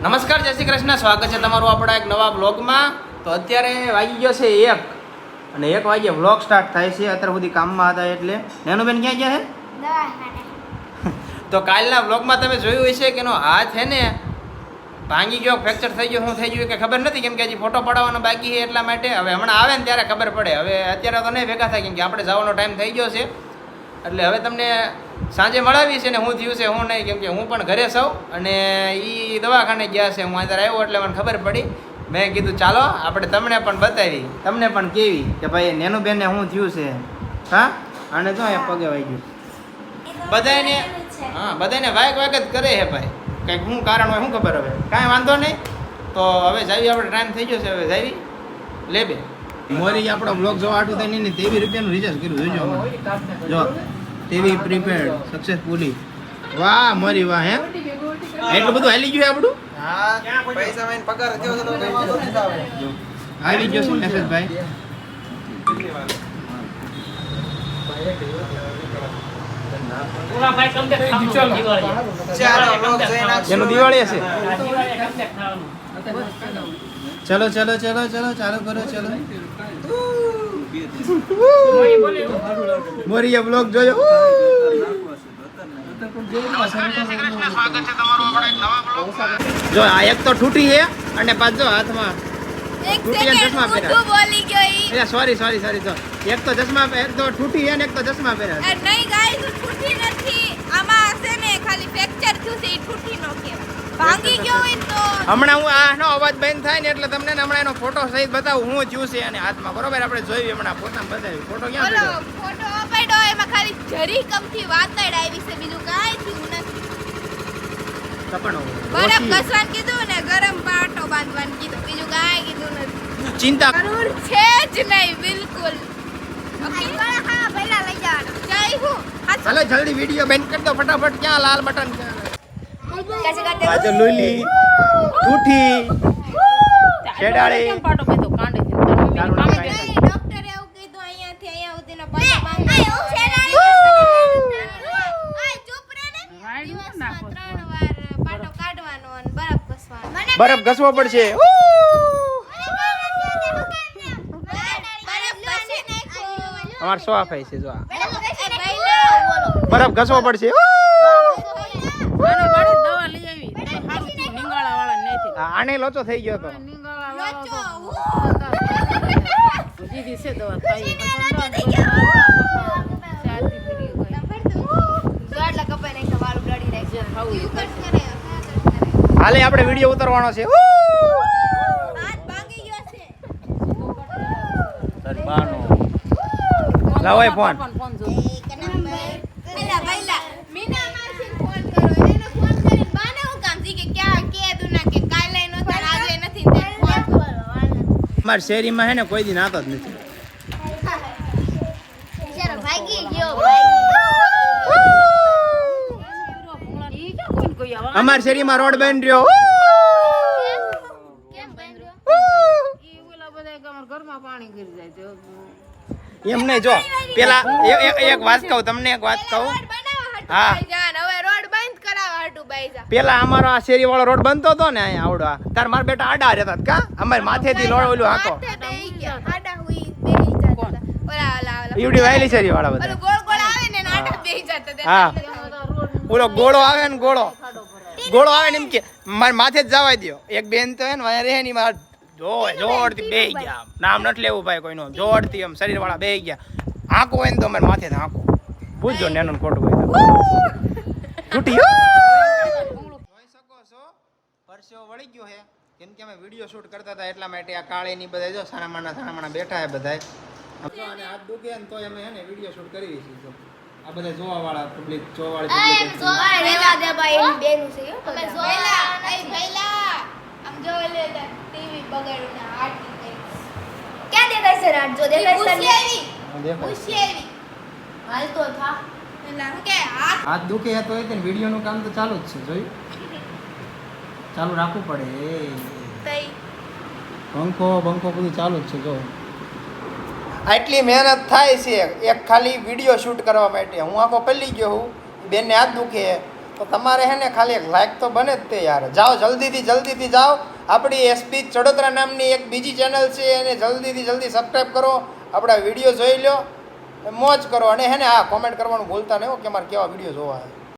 નમસ્કાર, જય શ્રી કૃષ્ણ. સ્વાગત છે તમારું આપણા એક નવા બ્લોગમાં. તો અત્યારે વાગી ગયો છે 1 અને 1 વાગે બ્લોગ સ્ટાર્ટ થાય છે. અત્યાર સુધી કામમાં હતા એટલે. નેનુબેન ક્યાં ગયા છે? તો કાલના બ્લોગમાં તમે જોયું હશે કે એનો હાથ છે ને ભાંગી ગયો, ફ્રેક્ચર થઈ ગયો, શું થઈ ગયું કે ખબર નથી, કેમ કે હજી ફોટો પડાવવાનો બાકી છે એટલા માટે. હવે હમણાં આવે ને ત્યારે ખબર પડે. હવે અત્યારે તો નહીં ભેગા થાય, કેમ કે આપણે જવાનો ટાઈમ થઈ ગયો છે. એટલે હવે તમને સાંજે મળાવી છે ને હું થયું છે હું નહીં, કેમ કે હું પણ ઘરે સૌ અને એ દવાખાને ગયા છે. હું અત્યારે આવ્યો એટલે મને ખબર પડી. મેં કીધું ચાલો આપણે તમને પણ બતાવી, તમને પણ કેવી કે ભાઈ નેનુબેનને શું થયું છે. હા, અને જો એ પગે વાઈ ગયું. બધાને હા, બધાને વાયક વાયક જ કરે છે ભાઈ. કંઈક શું કારણ હોય શું ખબર. હવે કાંઈ વાંધો નહીં. તો હવે જાવી, આપણે ટાઈમ થઈ ગયો છે. હવે જાવી લે બે મોરી આપણો બ્લોગ જોવા આટું થાય નહીં. 23 રૂપિયાનું રિચાર્જ કર્યું જોજો. જો ટીવી પ્રીપેડ સક્સેસફુલી. વાહ મોરી વાહ. હે એટલું બધું હાલી ગયું આપણું. હા, પૈસા માં પગાર થયો તો આવી ગયો શું મેસેજ ભાઈ? એનું દિવાળી હશે. ચલો ચલો ચલો ચલો ચાલુ કરો. ચલો મોરિયા બ્લોગ જોયો. જો આ એક તો ઠૂટી છે અને પાછો હાથમાં ચશ્મા પહેર્યા. સોરી તો એક તો ચશ્મા એક તો ઠૂટી છે ને એક તો ચશ્મા પહેર્યા. નહીં ગાઈસ, ઠૂઠી નથી. આમાં હશે ને ખાલી ફ્રેક્ચર થયું છે. એ ઠૂઠી નો કહેવાય. ભાંગી ગયો હોય તો હમણાં હું આનો અવાજ બંધ થાય ને એટલે તમને હમણાં એનો ફોટો સહિત બતાવું હું થયું છે અને હાથમાં. બરોબર, આપણે જોયું હમણાં ફોટા બતાવ્યું. ફોટો ક્યાં બોલો, પડ્યો? ફોટો અપાડ્યો એમાં ખાલી જરી કમથી વાતડ આવી છે, બીજું કાંઈ થયું નથી. કપણો બરફ ઘસવાનું કીધું ને ગરમ પાટો બાંધવાનું કીધું, બીજું કાંઈ કીધું નથી. ચિંતા જરૂર છે જ નહીં બિલકુલ. હા, પહેલા લઈ જવાનો. જય હું હાલો જલ્દી વિડિયો બેન કરી દો ફટાફટ. ક્યાં લાલ બટન? આજે લુલી ઠૂઠી શેડાળી તારું નામ કાંઈ નથી. ડોક્ટરે એવું કીધું અહીંયાથી અહીંયા સુધીનો પાટો બાંધવાનો. ચૂપ રહે ને. દિવસમાં 3 વાર પાટો કાઢવાનો અને બરફ ઘસવાનો. બરફ ઘસવો પડશે. અમાર સો આફાઈ છે. જો આ બરફ ઘસવો પડશે. આને લોચો થઈ ગયો તો. હાલે આપણે વિડીયો ઉતારવાનો છે. લાવો એ ફોન. અમારી શેરીમાં હે ને કોઈ દી નાતો જ નથી. અમારી શેરીમાં રોડ બન રહ્યો. એમ નહીં, જો પેલા એક વાત કહું તમને, એક વાત કહું. હા, પેલા અમારો આ શેરી વાળો રોડ બનતો હતો ને અહીંયા આવડવા, તાર મારા બેટા આડા રહેતા કા અમારે માથેથી લોડ ઓલું હાકો ઈવડી વાયલી શેરી વાળા બધા. હા, ઓલો ગોળો આવે ને ગોળો આવે ને એમ કે મારે માથે જ જવા દો. એક બેન તો હે ને વાયા રહે ની માર જોડતી બે ગયા. નામ નથી લેવું ભાઈ કોઈનું. જોડતી એમ શરીર વાળા બે ગયા. આંકો હોય ને તો અમારે માથે આંકો. પૂછજો ને એનું ખોટું હોય તો. તૂટી જોઈ શકો છો પરસેવો વળી ગયો છે, કેમ કે અમે વિડીયો શૂટ કરતા હતા એટલા માટે. આ કાળી ની બધા જો સાણામાના બેઠા છે બધા. અને હાથ દુખે ને તોય અમે હે ને વિડીયો શૂટ કરી છીએ. જો આ બધા જોવા વાળા પબ્લિક, જોવા વાળી પબ્લિક. હાથ દુખે તો વિડીયો નું કામ તો ચાલુ જ છે. જોયું, ચાલુ રાખવું પડે. પંખો બધું ચાલુ જ છે. જો આટલી મહેનત થાય છે એક ખાલી વિડીયો શૂટ કરવા માટે. હું આખો પલ્લી ગયો હું, બેનને હાથ દુખે તો તમારે હે ને ખાલી એક લાઈક તો બને જ તે યાર. જાઓ જલ્દીથી જાઓ. આપણી એસપી ચડોદરા નામની એક બીજી ચેનલ છે એને જલ્દી સબસ્ક્રાઈબ કરો. આપણા વિડીયો જોઈ લો, મોજ કરો. અને હે ને કોમેન્ટ કરવાનું ભૂલતા નહીં હો કે મારે કેવા વિડીયો જોવા છે.